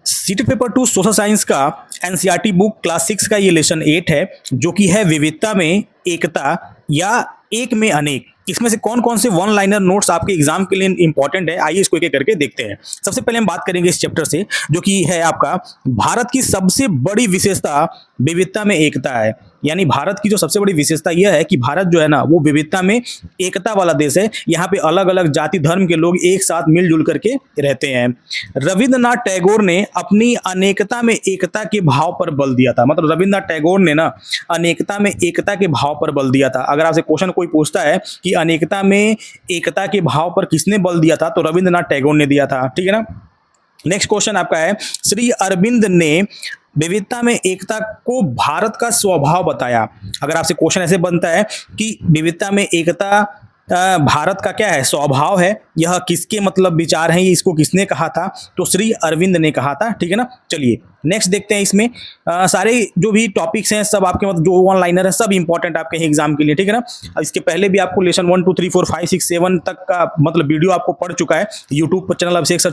Sheet paper 2 social science का NCERT book class 6 का ये लेसन 8 है, जो कि है विविधता में एकता या एक में अनेक। इसमें से कौन कौन से वन लाइनर नोट्स आपके एग्जाम के लिए इंपॉर्टेंट है, आइए इसको एक एक करके देखते हैं। सबसे पहले हम बात करेंगे इस चैप्टर से, जो कि है आपका भारत की सबसे बड़ी विशेषता विविधता में एकता है। यानी भारत की जो सबसे बड़ी विशेषता यह है कि भारत जो है ना, वो विविधता में एकता वाला देश है। यहाँ पे अलग अलग जाति धर्म के लोग एक साथ मिलजुल करके रहते हैं। रविंद्रनाथ टैगोर ने अपनी अनेकता में एकता के भाव पर बल दिया था। मतलब रविंद्रनाथ टैगोर ने ना अनेकता में एकता के भाव पर बल दिया था। अगर आपसे क्वेश्चन कोई पूछता है कि अनेकता में एकता के भाव पर किसने बल दिया था, तो रविंद्रनाथ टैगोर ने दिया था। ठीक है ना। नेक्स्ट क्वेश्चन आपका है, श्री अरविंद ने विविधता में एकता को भारत का स्वभाव बताया। अगर आपसे क्वेश्चन ऐसे बनता है कि विविधता में एकता भारत का क्या है, स्वभाव है, यह किसके मतलब विचार हैं, इसको किसने कहा था, तो श्री अरविंद ने कहा था। ठीक है ना। चलिए नेक्स्ट देखते हैं। इसमें सारे जो भी टॉपिक्स हैं सब आपके मतलब जो वन लाइनर है सब इंपॉर्टेंट आपके एग्जाम के लिए। ठीक है ना। इसके पहले भी आपको लेसन 1 2 3 4 5 6 7 तक का मतलब वीडियो आपको पढ़ चुका है। यूट्यूब पर चैनल अभिषेक सर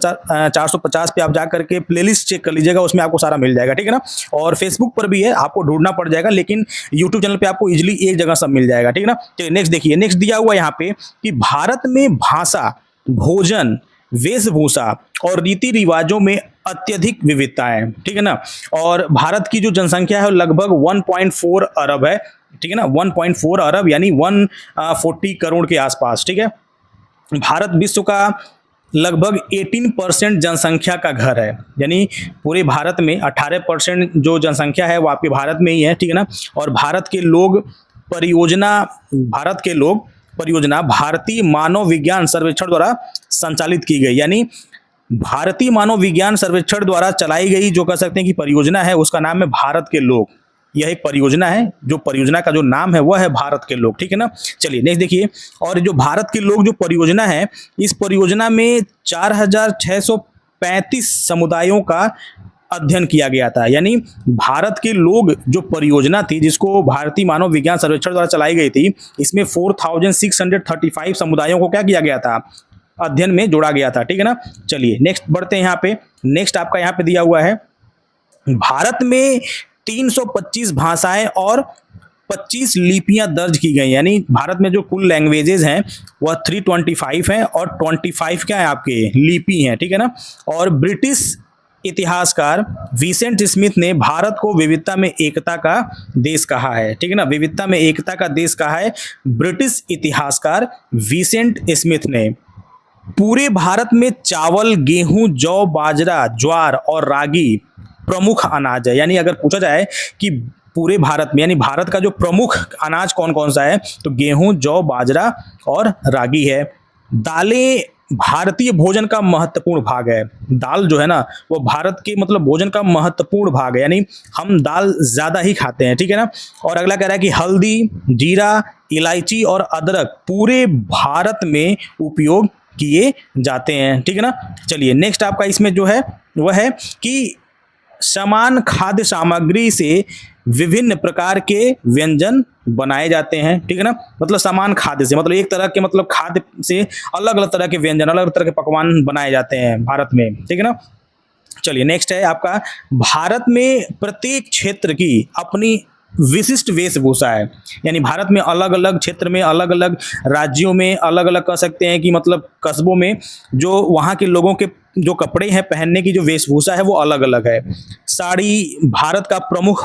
450 पे आप जा करके प्लेलिस्ट चेक कर लीजिएगा, उसमें आपको सारा मिल जाएगा। ठीक है ना। और फेसबुक पर भी है, आपको ढूंढना पड़ जाएगा, लेकिन यूट्यूब चैनल पर आपको इजिली एक जगह सब मिल जाएगा। ठीक है ना। चलिए नेक्स्ट देखिए। नेक्स्ट दिया हुआ यहाँ पे कि भारत में भाषा, भोजन, वेशभूषा और रीति रिवाजों में अत्यधिक विविधता है। ठीक है ना। और भारत की जो जनसंख्या है लगभग 1.4 अरब है। ठीक है ना। 1.4 अरब यानी 140 करोड़ के आसपास। ठीक है। भारत विश्व का लगभग 18% जनसंख्या का घर है। यानी पूरे भारत में 18% जो जनसंख्या है वो आपके भारत में ही है। ठीक है ना। और भारत के लोग परियोजना भारतीय मानव विज्ञान सर्वेक्षण द्वारा संचालित की गई। यानी भारतीय मानव विज्ञान सर्वेक्षण द्वारा चलाई गई जो कह सकते हैं कि परियोजना है, उसका नाम है भारत के लोग। यह एक परियोजना है, जो परियोजना का जो नाम है वह है भारत के लोग। ठीक है ना। चलिए नेक्स्ट देखिए। और जो भारत के लोग जो परियोजना है, इस परियोजना में 4635 समुदायों का अध्ययन किया गया था। यानी भारत के लोग जो परियोजना थी, जिसको भारतीय मानव विज्ञान सर्वेक्षण द्वारा चलाई गई थी, इसमें 4635 समुदायों को क्या किया गया था, अध्ययन में जोड़ा गया था। ठीक है ना। चलिए नेक्स्ट बढ़ते हैं। यहाँ पे नेक्स्ट आपका यहाँ पे दिया हुआ है, भारत में 325 भाषाएं और 25 लिपियां दर्ज की गई। यानी भारत में जो कुल लैंग्वेजेस हैं वह 325 हैं और 25 क्या है आपके लिपि हैं। ठीक है ना। और ब्रिटिश इतिहासकार विसेंट स्मिथ ने भारत को विविधता में एकता का देश कहा है। ठीक है ना। विविधता में एकता का देश कहा है ब्रिटिश इतिहासकार विसेंट स्मिथ ने। पूरे भारत में चावल, गेहूं, जौ, बाजरा, ज्वार और रागी प्रमुख अनाज है। यानी अगर पूछा जाए कि पूरे भारत में, यानी भारत का जो प्रमुख अनाज कौन कौन सा है, तो गेहूं, जौ, बाजरा और रागी है। दालें भारतीय भोजन का महत्वपूर्ण भाग है। दाल जो है ना वो भारत के मतलब भोजन का महत्वपूर्ण भाग है, यानी हम दाल ज़्यादा ही खाते हैं। ठीक है ना। और अगला कह रहा है कि हल्दी, जीरा, इलायची और अदरक पूरे भारत में उपयोग किए जाते हैं। ठीक है ना। चलिए नेक्स्ट आपका इसमें जो है वह है कि समान खाद्य सामग्री से विभिन्न प्रकार के व्यंजन बनाए जाते हैं। ठीक है ना। मतलब समान खाद्य से मतलब एक तरह के मतलब खाद्य से अलग अलग तरह के व्यंजन, अलग अलग तरह के पकवान बनाए जाते हैं भारत में। ठीक है ना। चलिए नेक्स्ट है आपका, भारत में प्रत्येक क्षेत्र की अपनी विशिष्ट वेशभूषा है। यानी भारत में अलग अलग क्षेत्र में, अलग अलग राज्यों में, अलग अलग कह सकते हैं कि मतलब कस्बों में जो वहाँ के लोगों के जो कपड़े हैं, पहनने की जो वेशभूषा है वो अलग अलग है। साड़ी भारत का प्रमुख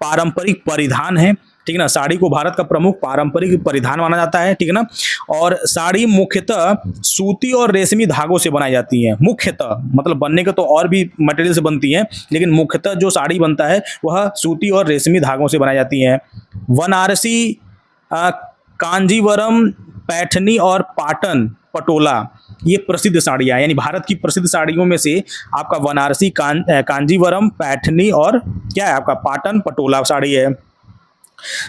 पारंपरिक परिधान है। ठीक है ना। साड़ी को भारत का प्रमुख पारंपरिक परिधान माना जाता है। ठीक है ना। और साड़ी मुख्यतः सूती और रेशमी धागों से बनाई जाती है। मुख्यतः मतलब बनने के तो और भी मटेरियल से बनती हैं, लेकिन मुख्यतः जो साड़ी बनता है वह सूती और रेशमी धागों से बनाई जाती हैं। बनारसी, कांजीवरम, पैठनी और पाटन पटोला ये प्रसिद्ध साड़ियाँ, यानी भारत की प्रसिद्ध साड़ियों में से आपका बनारसी, कांजीवरम, पैठनी और क्या है आपका पाटन पटोला साड़ी है।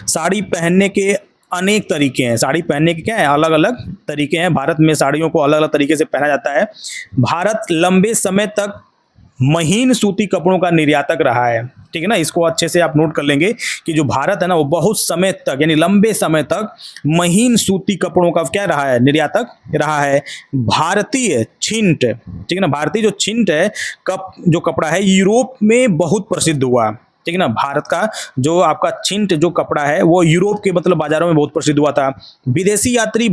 साड़ी पहनने के अनेक तरीके हैं। साड़ी पहनने के क्या है, अलग अलग तरीके हैं। भारत में साड़ियों को अलग अलग तरीके से पहना जाता है। भारत लंबे समय तक महीन सूती कपड़ों का निर्यातक रहा है। ठीक है ना, इसको अच्छे से आप नोट कर लेंगे कि जो भारत है ना वो बहुत समय तक यानी लंबे समय तक महीन सूती कपड़ों का क्या रहा है, निर्यातक रहा है। भारतीय छिंट, ठीक है ना, भारतीय जो छिंट है जो कपड़ा है यूरोप में बहुत प्रसिद्ध हुआ। ठीक है ना, भारत का जो आपका छिंट जो कपड़ा है वो यूरोप के मतलब बाजारों में बहुत प्रसिद्ध हुआ था। विदेशी यात्री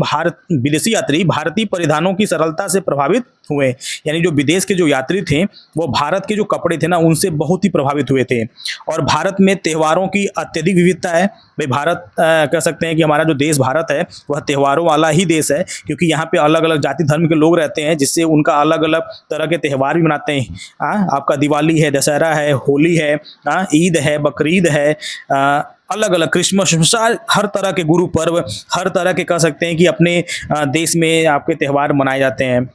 भारतीय परिधानों की सरलता से प्रभावित हुए, यानी जो विदेश के जो यात्री थे वो भारत के जो कपड़े थे ना उनसे बहुत ही प्रभावित हुए थे। और भारत में त्योहारों की अत्यधिक विविधता है। भाई भारत कह सकते हैं कि हमारा जो देश भारत है वह त्योहारों वाला ही देश है, क्योंकि यहाँ पे अलग अलग जाति धर्म के लोग रहते हैं, जिससे उनका अलग अलग तरह के त्यौहार भी मनाते हैं। आपका दिवाली है, दशहरा है, होली है, ईद है, बकरीद है, अलग अलग क्रिसमस, हर तरह के गुरु पर्व, हर तरह के कह सकते हैं कि अपने देश में आपके त्यौहार मनाए जाते हैं।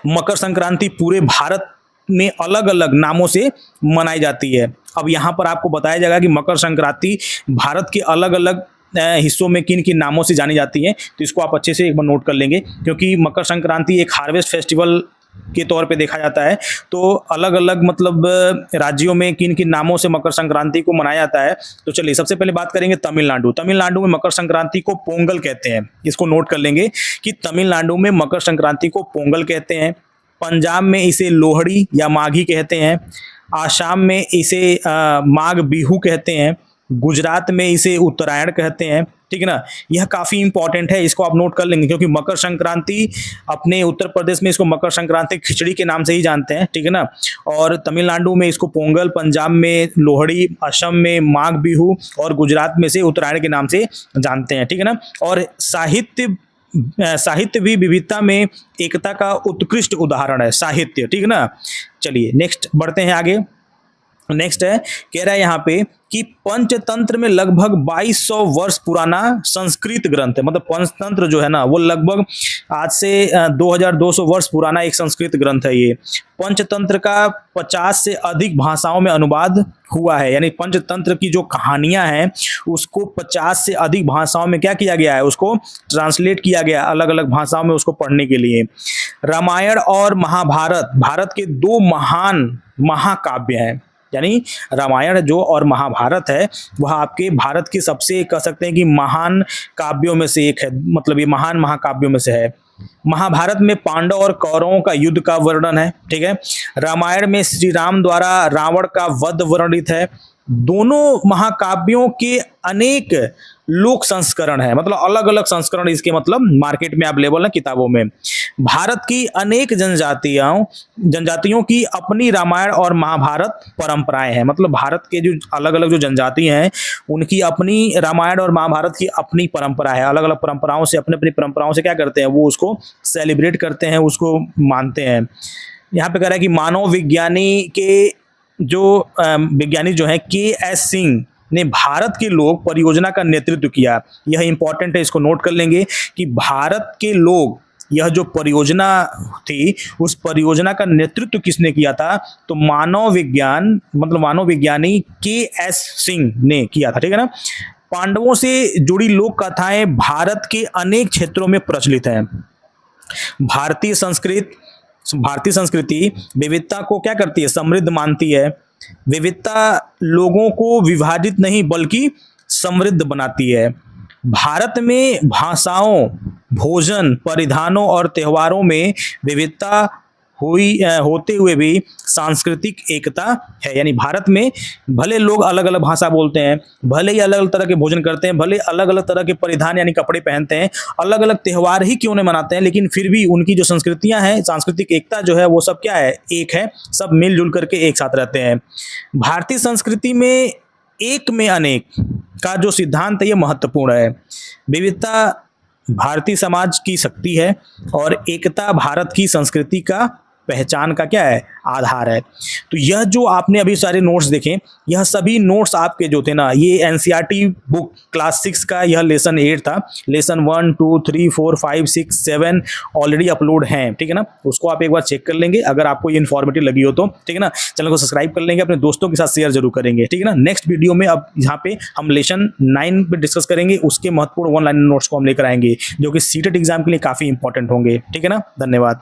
मकर संक्रांति पूरे भारत में अलग अलग नामों से मनाई जाती है। अब यहाँ पर आपको बताया जाएगा कि मकर संक्रांति भारत के अलग अलग हिस्सों में किन किन नामों से जानी जाती है, तो इसको आप अच्छे से एक बार नोट कर लेंगे, क्योंकि मकर संक्रांति एक हार्वेस्ट फेस्टिवल के तौर पे देखा जाता है। तो अलग अलग मतलब राज्यों में किन किन नामों से मकर संक्रांति को मनाया जाता है। तो चलिए सबसे पहले बात करेंगे तमिलनाडु में मकर संक्रांति को पोंगल कहते हैं। इसको नोट कर लेंगे कि तमिलनाडु में मकर संक्रांति को पोंगल कहते हैं। पंजाब में इसे लोहड़ी या माघी कहते हैं। आसाम में इसे माघ बिहू कहते हैं। गुजरात में इसे उत्तरायण कहते हैं। ठीक है ना, यह काफ़ी इंपॉर्टेंट है, इसको आप नोट कर लेंगे, क्योंकि मकर संक्रांति अपने उत्तर प्रदेश में इसको मकर संक्रांति खिचड़ी के नाम से ही जानते हैं। ठीक है ना, और तमिलनाडु में इसको पोंगल, पंजाब में लोहड़ी, असम में माघ बिहू और गुजरात में से उत्तरायण के नाम से जानते हैं। ठीक है ना, और साहित्य भी विविधता में एकता का उत्कृष्ट उदाहरण है, साहित्य। ठीक है ना, चलिए नेक्स्ट बढ़ते हैं आगे। नेक्स्ट है, कह रहा है यहाँ पे कि पंचतंत्र में लगभग 2200 वर्ष पुराना संस्कृत ग्रंथ है। मतलब पंचतंत्र जो है ना वो लगभग आज से 2200 वर्ष पुराना एक संस्कृत ग्रंथ है। ये पंचतंत्र का 50 से अधिक भाषाओं में अनुवाद हुआ है, यानी पंचतंत्र की जो कहानियां हैं उसको 50 से अधिक भाषाओं में क्या किया गया है, उसको ट्रांसलेट किया गया अलग अलग भाषाओं में उसको पढ़ने के लिए। रामायण और महाभारत भारत के दो महान महाकाव्य हैं, यानी रामायण जो और महाभारत है वह आपके भारत के सबसे कह सकते हैं कि महान काव्यों में से एक है, मतलब ये महान महाकाव्यों में से है। महाभारत में पांडव और कौरवों का युद्ध का वर्णन है। ठीक है, रामायण में श्री राम द्वारा रावण का वध वर्णित है। दोनों महाकाव्यों के अनेक लोक संस्करण है, मतलब अलग अलग संस्करण इसके मतलब मार्केट में अवेलेबल है किताबों में। भारत की अनेक जनजातियों की अपनी रामायण और महाभारत परंपराएं हैं, मतलब भारत के जो अलग अलग जो जनजाति हैं उनकी अपनी रामायण और महाभारत की अपनी परंपरा है। अलग अलग परंपराओं से अपनी परंपराओं से क्या करते हैं, वो उसको सेलिब्रेट करते हैं, उसको मानते हैं। यहाँ पे कह रहा है कि मानव विज्ञानी जो है के.एस. सिंह ने भारत के लोग परियोजना का नेतृत्व किया। यह इंपॉर्टेंट है, इसको नोट कर लेंगे कि भारत के लोग, यह जो परियोजना थी उस परियोजना का नेतृत्व किसने किया था, तो मानव विज्ञानी के.एस. सिंह ने किया था। ठीक है ना, पांडवों से जुड़ी लोक कथाएं भारत के अनेक क्षेत्रों में प्रचलित हैं। भारतीय संस्कृति विविधता को क्या करती है, समृद्ध मानती है। विविधता लोगों को विभाजित नहीं बल्कि समृद्ध बनाती है। भारत में भाषाओं, भोजन, परिधानों और त्योहारों में विविधता होते हुए भी सांस्कृतिक एकता है, यानी भारत में भले लोग अलग अलग भाषा बोलते हैं, भले ही अलग अलग तरह के भोजन करते हैं, भले अलग अलग तरह के परिधान यानी कपड़े पहनते हैं, अलग अलग त्यौहार ही क्यों नहीं मनाते हैं, लेकिन फिर भी उनकी जो संस्कृतियां हैं, सांस्कृतिक एकता जो है वो सब क्या है, एक है, सब मिलजुल करके एक साथ रहते हैं। भारतीय संस्कृति में एक में अनेक का जो सिद्धांत है ये महत्वपूर्ण है। विविधता भारतीय समाज की शक्ति है और एकता भारत की संस्कृति का पहचान का क्या है, आधार है। तो यह जो आपने अभी सारे नोट्स देखे, यह सभी नोट्स आपके जो थे ना, ये एनसीईआरटी बुक क्लास 6 का यह लेसन 8 था। लेसन 1, 2, 3, 4, 5, 6, 7 ऑलरेडी अपलोड हैं। ठीक है ना, उसको आप एक बार चेक कर लेंगे अगर आपको ये इन्फॉर्मेटिव लगी हो तो। ठीक है ना, चैनल को सब्सक्राइब कर लेंगे, अपने दोस्तों के साथ शेयर जरूर करेंगे। ठीक है ना, नेक्स्ट वीडियो में अब यहाँ पे हम लेसन 9 पे डिस्कस करेंगे, उसके महत्वपूर्ण 1 लाइन नोट्स को हम लेकर आएंगे जो कि सीटेट एग्जाम के लिए काफी इंपॉर्टेंट होंगे। ठीक है ना, धन्यवाद।